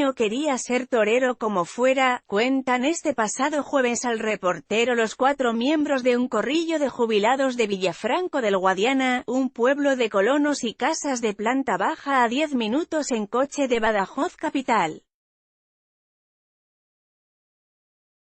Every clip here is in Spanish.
niño quería ser torero como fuera, cuentan este pasado jueves al reportero los 4 miembros de un corrillo de jubilados de Villafranco del Guadiana, un pueblo de colonos y casas de planta baja a 10 minutos en coche de Badajoz capital.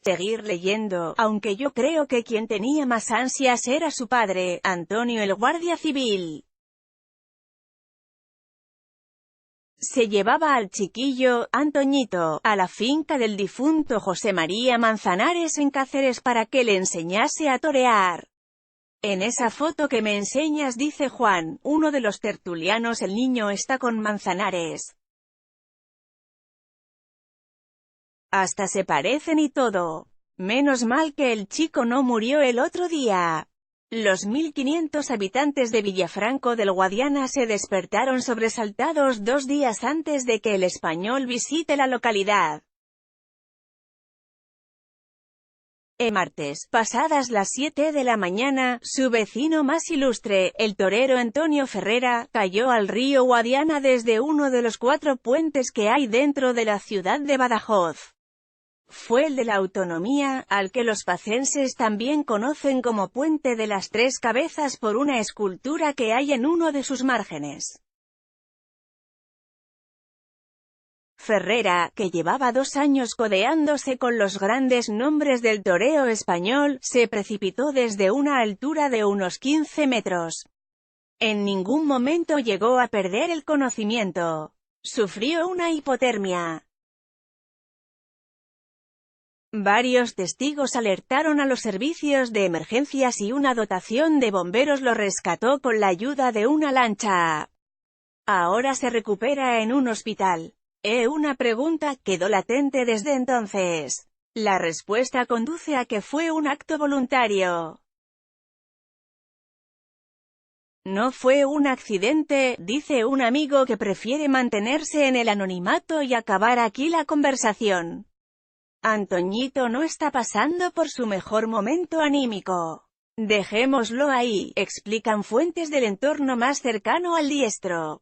Seguir leyendo, aunque yo creo que quien tenía más ansias era su padre, Antonio el guardia civil. Se llevaba al chiquillo, Antoñito, a la finca del difunto José María Manzanares en Cáceres para que le enseñase a torear. En esa foto que me enseñas, dice Juan, uno de los tertulianos, el niño está con Manzanares. Hasta se parecen y todo. Menos mal que el chico no murió el otro día. Los 1500 habitantes de Villafranco del Guadiana se despertaron sobresaltados 2 días antes de que el Español visite la localidad. El martes, pasadas las 7 de la mañana, su vecino más ilustre, el torero Antonio Ferrera, cayó al río Guadiana desde uno de los 4 puentes que hay dentro de la ciudad de Badajoz. Fue el de la Autonomía, al que los pacenses también conocen como Puente de las 3 Cabezas por una escultura que hay en uno de sus márgenes. Ferrera, que llevaba 2 años codeándose con los grandes nombres del toreo español, se precipitó desde una altura de unos 15 metros. En ningún momento llegó a perder el conocimiento. Sufrió una hipotermia. Varios testigos alertaron a los servicios de emergencias y una dotación de bomberos lo rescató con la ayuda de una lancha. Ahora se recupera en un hospital. Una pregunta quedó latente desde entonces. La respuesta conduce a que fue un acto voluntario. No fue un accidente, dice un amigo que prefiere mantenerse en el anonimato y acabar aquí la conversación. Antoñito no está pasando por su mejor momento anímico. Dejémoslo ahí, explican fuentes del entorno más cercano al diestro.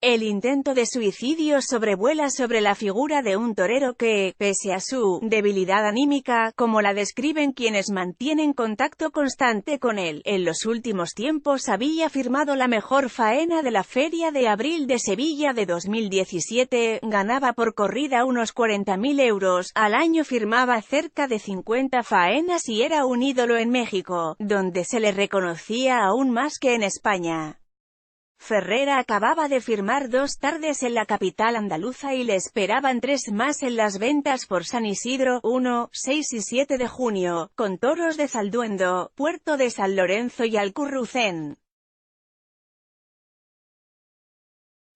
El intento de suicidio sobrevuela sobre la figura de un torero que, pese a su debilidad anímica, como la describen quienes mantienen contacto constante con él, en los últimos tiempos había firmado la mejor faena de la Feria de Abril de Sevilla de 2017, ganaba por corrida unos 40.000 euros, al año firmaba cerca de 50 faenas y era un ídolo en México, donde se le reconocía aún más que en España. Ferrera acababa de firmar 2 tardes en la capital andaluza y le esperaban 3 más en las ventas por San Isidro, 1, 6 y 7 de junio, con toros de Zalduendo, Puerto de San Lorenzo y Alcurrucén.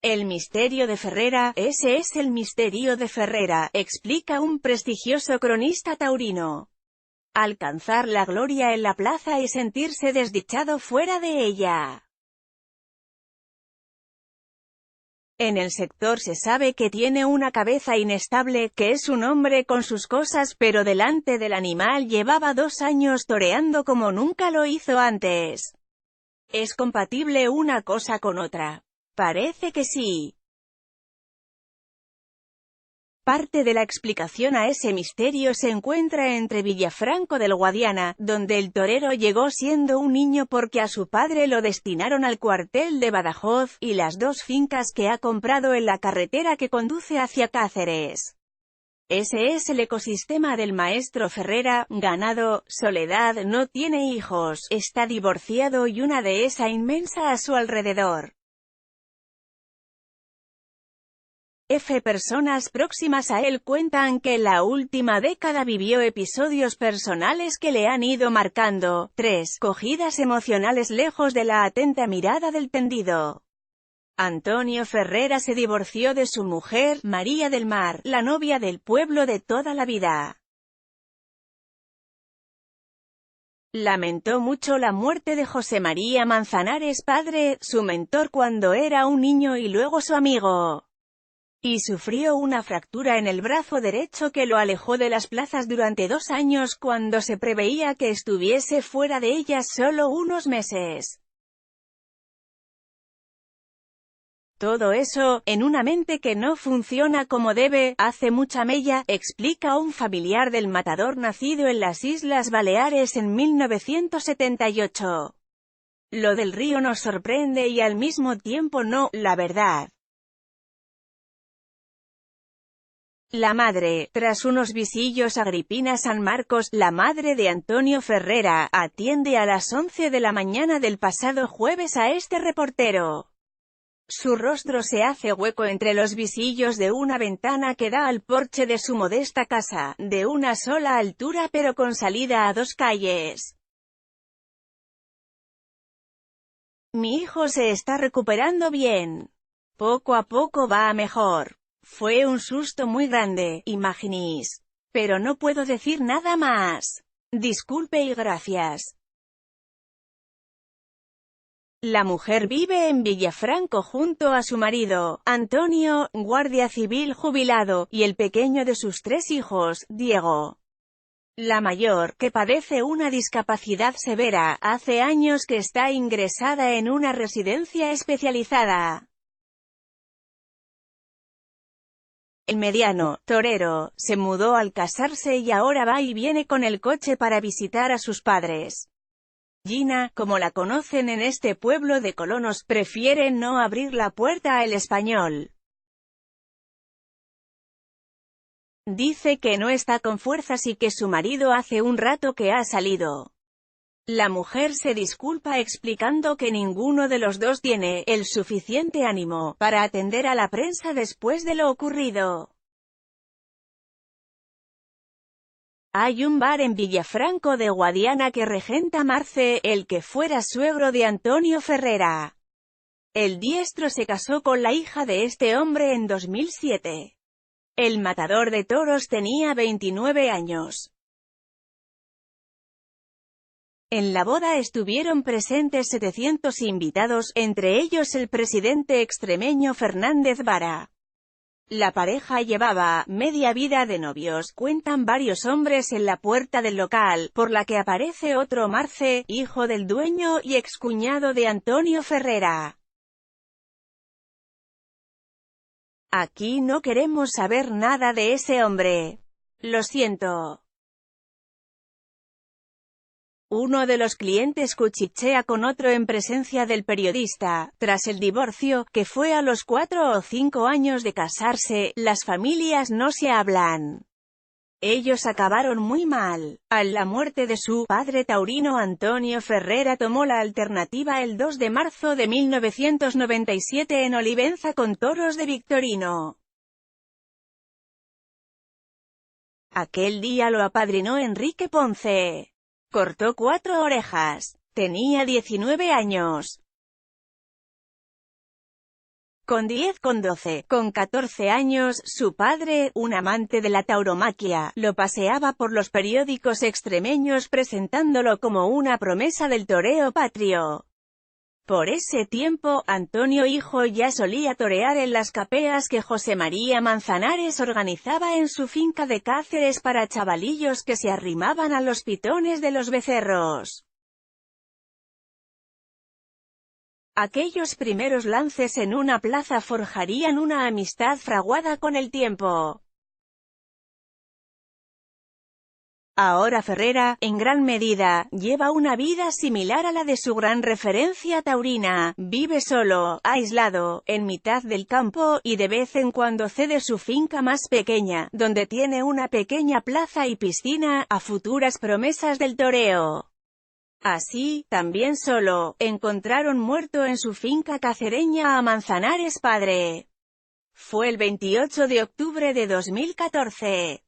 El misterio de Ferrera, ese es el misterio de Ferrera, explica un prestigioso cronista taurino. Alcanzar la gloria en la plaza y sentirse desdichado fuera de ella. En el sector se sabe que tiene una cabeza inestable, que es un hombre con sus cosas, pero delante del animal llevaba 2 años toreando como nunca lo hizo antes. ¿Es compatible una cosa con otra? Parece que sí. Parte de la explicación a ese misterio se encuentra entre Villafranco del Guadiana, donde el torero llegó siendo un niño porque a su padre lo destinaron al cuartel de Badajoz, y las 2 fincas que ha comprado en la carretera que conduce hacia Cáceres. Ese es el ecosistema del maestro Ferrera, ganado, soledad, no tiene hijos, está divorciado y una dehesa inmensa a su alrededor. Personas próximas a él cuentan que en la última década vivió episodios personales que le han ido marcando. 3. Cogidas emocionales lejos de la atenta mirada del tendido. Antonio Ferrera se divorció de su mujer, María del Mar, la novia del pueblo de toda la vida. Lamentó mucho la muerte de José María Manzanares padre, su mentor cuando era un niño y luego su amigo. Y sufrió una fractura en el brazo derecho que lo alejó de las plazas durante 2 años cuando se preveía que estuviese fuera de ellas solo unos meses. Todo eso, en una mente que no funciona como debe, hace mucha mella, explica un familiar del matador nacido en las Islas Baleares en 1978. Lo del río nos sorprende y al mismo tiempo no, la verdad. La madre, tras unos visillos Agripina San Marcos, la madre de Antonio Ferrera, atiende a las 11 de la mañana del pasado jueves a este reportero. Su rostro se hace hueco entre los visillos de una ventana que da al porche de su modesta casa, de una sola altura pero con salida a 2 calles. Mi hijo se está recuperando bien. Poco a poco va a mejor. Fue un susto muy grande, imaginís. Pero no puedo decir nada más. Disculpe y gracias. La mujer vive en Villafranco junto a su marido, Antonio, guardia civil jubilado, y el pequeño de sus 3 hijos, Diego. La mayor, que padece una discapacidad severa, hace años que está ingresada en una residencia especializada. El mediano, torero, se mudó al casarse y ahora va y viene con el coche para visitar a sus padres. Gina, como la conocen en este pueblo de colonos, prefiere no abrir la puerta al español. Dice que no está con fuerzas y que su marido hace un rato que ha salido. La mujer se disculpa explicando que ninguno de los dos tiene el suficiente ánimo para atender a la prensa después de lo ocurrido. Hay un bar en Villafranco de Guadiana que regenta Marce, el que fuera suegro de Antonio Ferrera. El diestro se casó con la hija de este hombre en 2007. El matador de toros tenía 29 años. En la boda estuvieron presentes 700 invitados, entre ellos el presidente extremeño Fernández Vara. La pareja llevaba media vida de novios, cuentan varios hombres en la puerta del local, por la que aparece otro Marce, hijo del dueño y excuñado de Antonio Ferrera. Aquí no queremos saber nada de ese hombre. Lo siento. Uno de los clientes cuchichea con otro en presencia del periodista. Tras el divorcio, que fue a los 4 o 5 años de casarse, las familias no se hablan. Ellos acabaron muy mal. A la muerte de su padre taurino Antonio Ferrera tomó la alternativa el 2 de marzo de 1997 en Olivenza con toros de Victorino. Aquel día lo apadrinó Enrique Ponce. Cortó 4 orejas. Tenía 19 años. Con 10, con 12, con 14 años, su padre, un amante de la tauromaquia, lo paseaba por los periódicos extremeños presentándolo como una promesa del toreo patrio. Por ese tiempo, Antonio hijo ya solía torear en las capeas que José María Manzanares organizaba en su finca de Cáceres para chavalillos que se arrimaban a los pitones de los becerros. Aquellos primeros lances en una plaza forjarían una amistad fraguada con el tiempo. Ahora Ferrera, en gran medida, lleva una vida similar a la de su gran referencia taurina. Vive solo, aislado, en mitad del campo, y de vez en cuando cede su finca más pequeña, donde tiene una pequeña plaza y piscina, a futuras promesas del toreo. Así, también solo, encontraron muerto en su finca cacereña a Manzanares padre. Fue el 28 de octubre de 2014.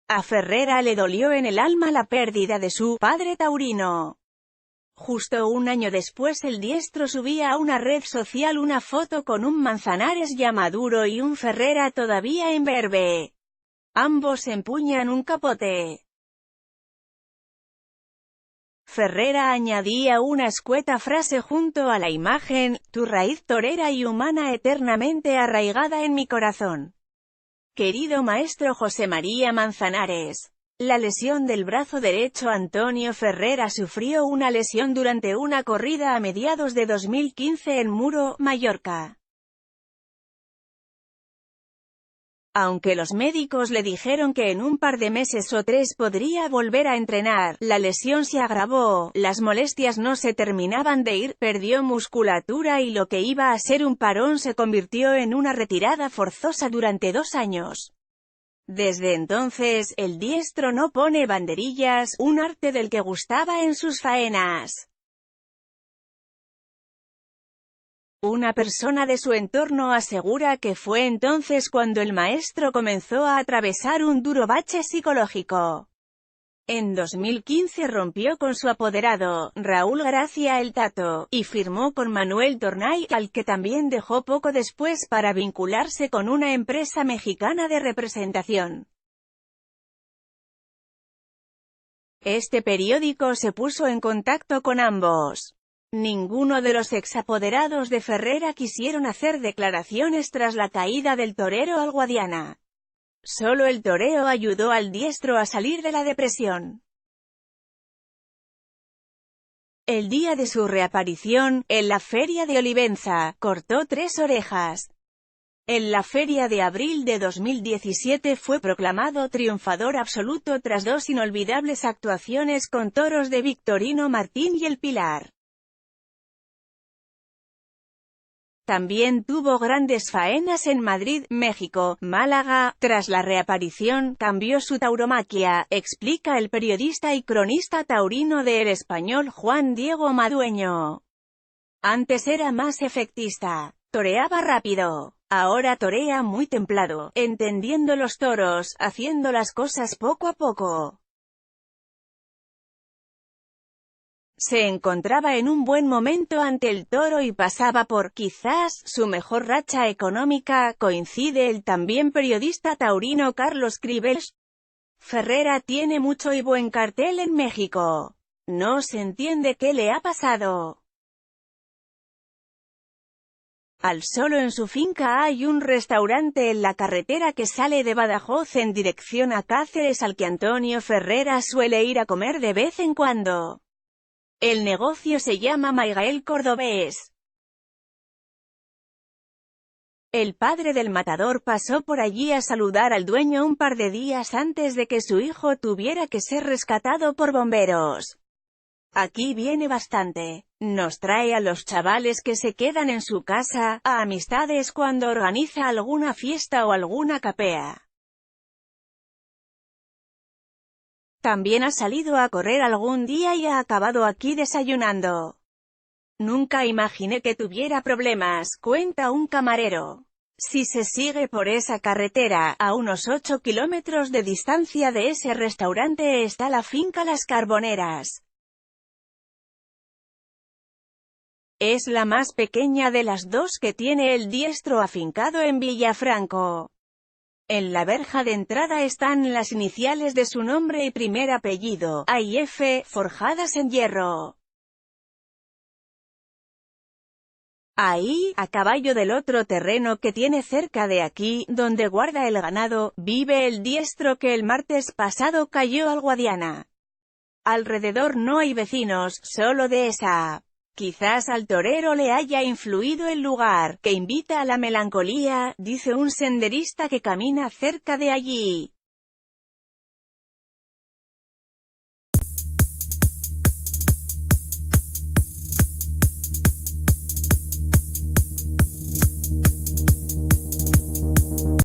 A Ferrera le dolió en el alma la pérdida de su padre taurino. Justo un año después el diestro subía a una red social una foto con un Manzanares ya maduro y un Ferrera todavía imberbe. Ambos empuñan un capote. Ferrera añadía una escueta frase junto a la imagen: tu raíz torera y humana eternamente arraigada en mi corazón. Querido maestro José María Manzanares. La lesión del brazo derecho. Antonio Ferrera sufrió una lesión durante una corrida a mediados de 2015 en Muro, Mallorca. Aunque los médicos le dijeron que en un par de meses o 3 podría volver a entrenar, la lesión se agravó, las molestias no se terminaban de ir, perdió musculatura y lo que iba a ser un parón se convirtió en una retirada forzosa durante 2 años. Desde entonces, el diestro no pone banderillas, un arte del que gustaba en sus faenas. Una persona de su entorno asegura que fue entonces cuando el maestro comenzó a atravesar un duro bache psicológico. En 2015 rompió con su apoderado, Raúl Gracia el Tato, y firmó con Manuel Tornay, al que también dejó poco después para vincularse con una empresa mexicana de representación. Este periódico se puso en contacto con ambos. Ninguno de los exapoderados de Ferrera quisieron hacer declaraciones tras la caída del torero al Guadiana. Solo el toreo ayudó al diestro a salir de la depresión. El día de su reaparición, en la feria de Olivenza, cortó 3 orejas. En la feria de abril de 2017 fue proclamado triunfador absoluto tras 2 inolvidables actuaciones con toros de Victorino Martín y El Pilar. También tuvo grandes faenas en Madrid, México, Málaga. Tras la reaparición, cambió su tauromaquia, explica el periodista y cronista taurino de El Español Juan Diego Madueño. Antes era más efectista. Toreaba rápido. Ahora torea muy templado, entendiendo los toros, haciendo las cosas poco a poco. Se encontraba en un buen momento ante el toro y pasaba por, quizás, su mejor racha económica, coincide el también periodista taurino Carlos Cribels. Ferrera tiene mucho y buen cartel en México. No se entiende qué le ha pasado. Al solo en su finca hay un restaurante en la carretera que sale de Badajoz en dirección a Cáceres al que Antonio Ferrera suele ir a comer de vez en cuando. El negocio se llama Maigael Cordobés. El padre del matador pasó por allí a saludar al dueño un par de días antes de que su hijo tuviera que ser rescatado por bomberos. Aquí viene bastante. Nos trae a los chavales que se quedan en su casa, a amistades cuando organiza alguna fiesta o alguna capea. También ha salido a correr algún día y ha acabado aquí desayunando. Nunca imaginé que tuviera problemas, cuenta un camarero. Si se sigue por esa carretera, a unos 8 kilómetros de distancia de ese restaurante está la finca Las Carboneras. Es la más pequeña de las 2 que tiene el diestro afincado en Villafranco. En la verja de entrada están las iniciales de su nombre y primer apellido, AIF, forjadas en hierro. Ahí, a caballo del otro terreno que tiene cerca de aquí, donde guarda el ganado, vive el diestro que el martes pasado cayó al Guadiana. Alrededor no hay vecinos, solo de esa. Quizás al torero le haya influido el lugar, que invita a la melancolía, dice un senderista que camina cerca de allí.